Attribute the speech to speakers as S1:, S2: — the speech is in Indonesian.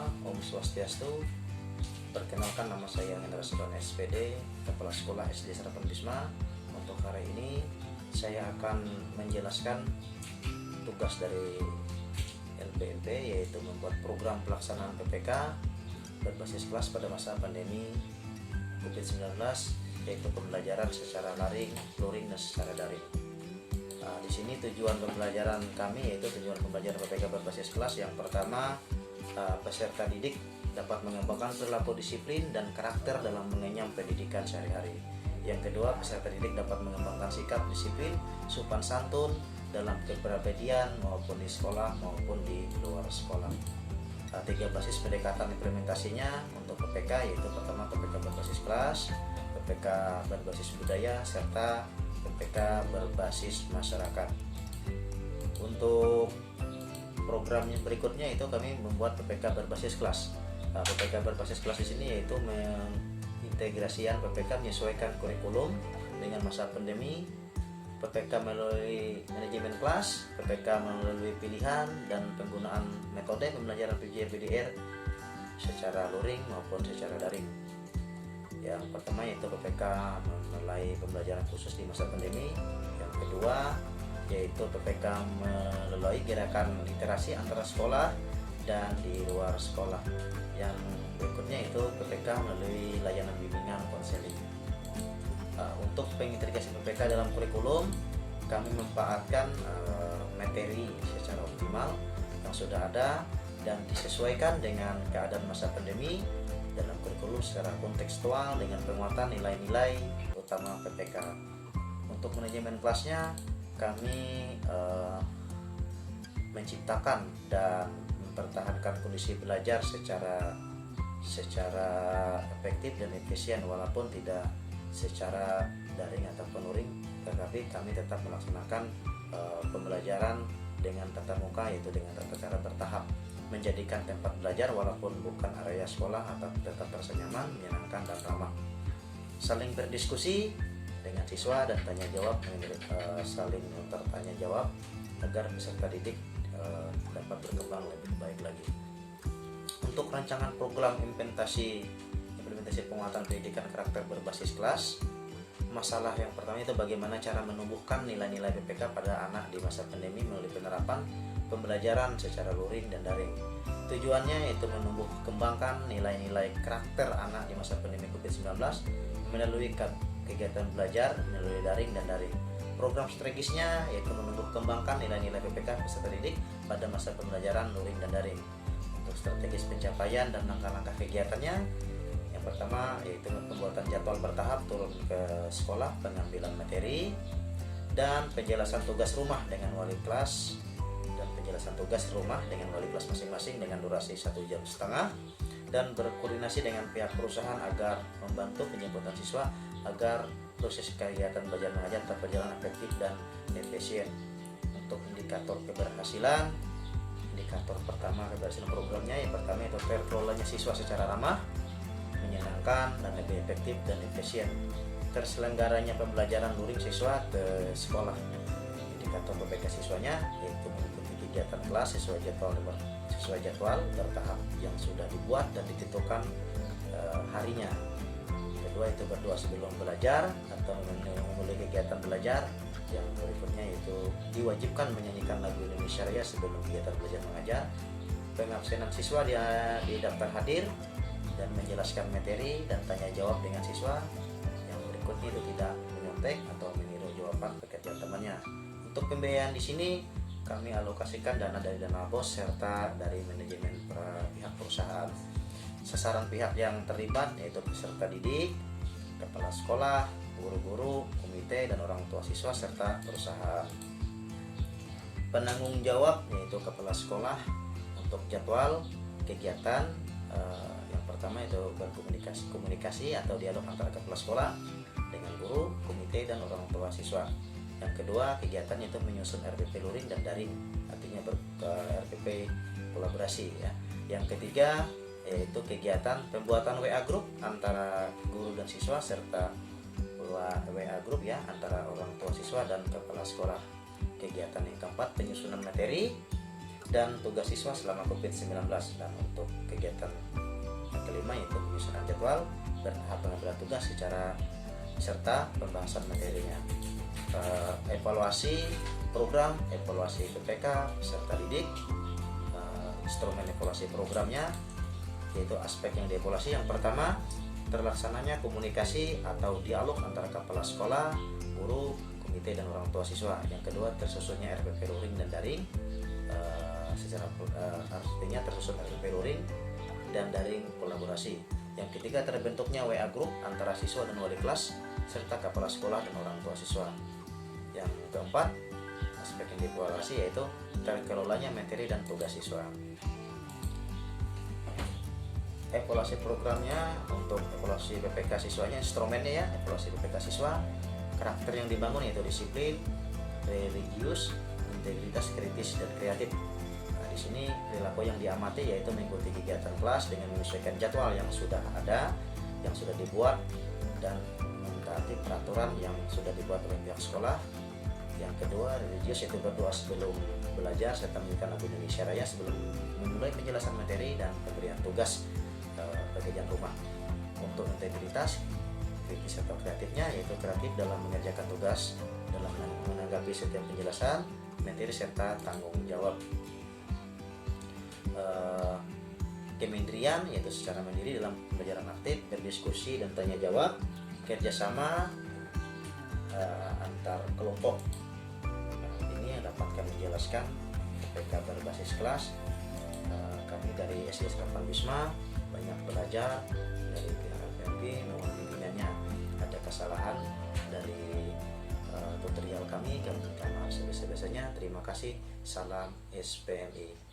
S1: semua, Om Swastiastu. Perkenalkan, nama saya Hendra Sudon SPD, Kepala Sekolah SD Serapan Bisma. Untuk hari ini saya akan menjelaskan tugas dari LPMP, yaitu membuat program pelaksanaan PPK berbasis kelas pada masa pandemi COVID-19, yaitu pembelajaran secara luring dan secara daring. Di sini tujuan pembelajaran kami yaitu tujuan pembelajaran PPK berbasis kelas. Yang pertama, peserta didik dapat mengembangkan perilaku disiplin dan karakter dalam mengenyam pendidikan sehari-hari. Yang kedua, peserta didik dapat mengembangkan sikap disiplin, sopan santun dalam kepribadian maupun di sekolah maupun di luar sekolah. Tiga basis pendekatan implementasinya untuk PPK yaitu pertama PPK berbasis kelas, PPK berbasis budaya, serta PPK berbasis masyarakat. Untuk programnya berikutnya itu kami membuat PPK berbasis kelas. PPK berbasis kelas di sini yaitu mengintegrasikan PPK menyesuaikan kurikulum dengan masa pandemi, PPK melalui manajemen kelas, PPK melalui pilihan dan penggunaan metode pembelajaran PJR secara luring maupun secara daring. Yang pertama yaitu PPK melalui pembelajaran khusus di masa pandemi. Yang kedua yaitu PPK melalui gerakan literasi antara sekolah dan di luar sekolah. Yang berikutnya itu PPK melalui layanan bimbingan konseling. Untuk pengintegrasi PPK dalam kurikulum, kami memanfaatkan materi secara optimal yang sudah ada dan disesuaikan dengan keadaan masa pandemi dalam kurikulum secara kontekstual dengan penguatan nilai-nilai utama PPK. Untuk manajemen kelasnya, kami menciptakan dan mempertahankan kondisi belajar secara efektif dan efisien walaupun tidak secara daring ataupun luring, tetapi kami tetap melaksanakan pembelajaran dengan tatap muka, yaitu dengan tata cara bertahap, menjadikan tempat belajar walaupun bukan area sekolah atau tetap terasa nyaman, menyenangkan dan ramah. Saling berdiskusi dengan siswa dan tanya jawab, saling bertanya jawab agar peserta didik dapat berkembang lebih baik lagi. Untuk rancangan program implementasi penguatan pendidikan karakter berbasis kelas, masalah yang pertama itu bagaimana cara menumbuhkan nilai-nilai PPK pada anak di masa pandemi melalui penerapan pembelajaran secara luring dan daring. Tujuannya yaitu menumbuh kembangkan nilai-nilai karakter anak di masa pandemi COVID-19 melalui kegiatan belajar melalui daring dan daring. Program strategisnya yaitu menumbuh kembangkan nilai-nilai PPK peserta didik pada masa pembelajaran luring dan daring. Untuk strategis pencapaian dan langkah-langkah kegiatannya, yang pertama yaitu pembuatan jadwal bertahap turun ke sekolah, pengambilan materi, dan penjelasan tugas rumah dengan wali kelas masing-masing dengan durasi 1,5 jam, dan berkoordinasi dengan pihak perusahaan agar membantu penjemputan siswa agar proses kegiatan belajar mengajar tetap berjalan efektif dan efisien. Untuk indikator keberhasilan, indikator pertama keberhasilan programnya yang pertama itu terkelolanya siswa secara ramah, menyenangkan dan lebih efektif dan efisien. Terselenggaranya pembelajaran luring siswa ke sekolah. Indikator PPK siswanya yaitu mengikuti kegiatan kelas sesuai jadwal bertahap yang sudah dibuat dan ditentukan harinya. Kedua itu berdoa sebelum belajar atau memulai kegiatan belajar. Yang berikutnya yaitu diwajibkan menyanyikan lagu Indonesia Raya sebelum kegiatan belajar mengajar. Pengabsenan siswa di daftar hadir dan menjelaskan materi dan tanya jawab dengan siswa. Yang berikutnya itu tidak menyontek atau meniru jawaban pekerjaan temannya. Untuk pembiayaan di sini kami alokasikan dana dari dana BOS serta dari manajemen pihak perusahaan. Sasaran pihak yang terlibat yaitu peserta didik, kepala sekolah, guru-guru, komite dan orang tua siswa serta perusahaan. Penanggung jawab yaitu kepala sekolah untuk jadwal kegiatan. Yang pertama itu komunikasi atau dialog antara kepala sekolah dengan guru, komite dan orang tua siswa. Yang kedua, kegiatan itu menyusun RPP luring dan daring, artinya RPP kolaborasi ya. Yang ketiga yaitu kegiatan pembuatan WA group antara guru dan siswa serta WA group ya antara orang tua siswa dan kepala sekolah. Kegiatan yang keempat, penyusunan materi. dan tugas siswa selama COVID-19. Dan untuk kegiatan yang kelima yaitu penyusunan jadwal dan tahap pengambilan tugas serta pembahasan materinya. Evaluasi program, evaluasi PPK peserta didik, instrumen evaluasi programnya, yaitu aspek yang dievaluasi. Yang pertama, terlaksananya komunikasi atau dialog antara kepala sekolah, guru, komite, dan orang tua siswa. Yang kedua, tersusunnya RPP luring dan daring, artinya tersusun RPP luring dan daring kolaborasi. Yang ketiga, terbentuknya WA group antara siswa dan wali kelas serta kepala sekolah dan orang tua siswa. Yang keempat, aspek yang dievaluasi yaitu terkelolanya materi dan tugas siswa. Evaluasi programnya, untuk evaluasi PPK siswanya, instrumennya ya, evaluasi PPK siswa, karakter yang dibangun yaitu disiplin, religius, integritas, kritis, dan kreatif. Nah, di sini perilaku yang diamati yaitu mengikuti kegiatan kelas dengan menyesuaikan jadwal yang sudah ada, yang sudah dibuat, dan mentaati peraturan yang sudah dibuat oleh pihak sekolah. Yang kedua, religius, yaitu berdoa sebelum belajar serta menunaikan lagu Indonesia Raya sebelum memulai penjelasan materi dan pemberian tugas pekerjaan rumah. Untuk integritas, kritis atau kreatifnya yaitu kreatif dalam mengerjakan tugas, dalam menanggapi setiap penjelasan materi serta tanggung jawab. Kemandirian yaitu secara mandiri dalam pembelajaran aktif, berdiskusi dan tanya jawab, kerjasama antar kelompok. Ini dapat kami jelaskan PPK berbasis kelas. Kami dari SD Serapan Bisma banyak belajar dari pihak FMB, mohon bimbingannya ada kesalahan dari tutorial kami minta maaf sebesar-besarnya. Terima kasih. Salam SPMI.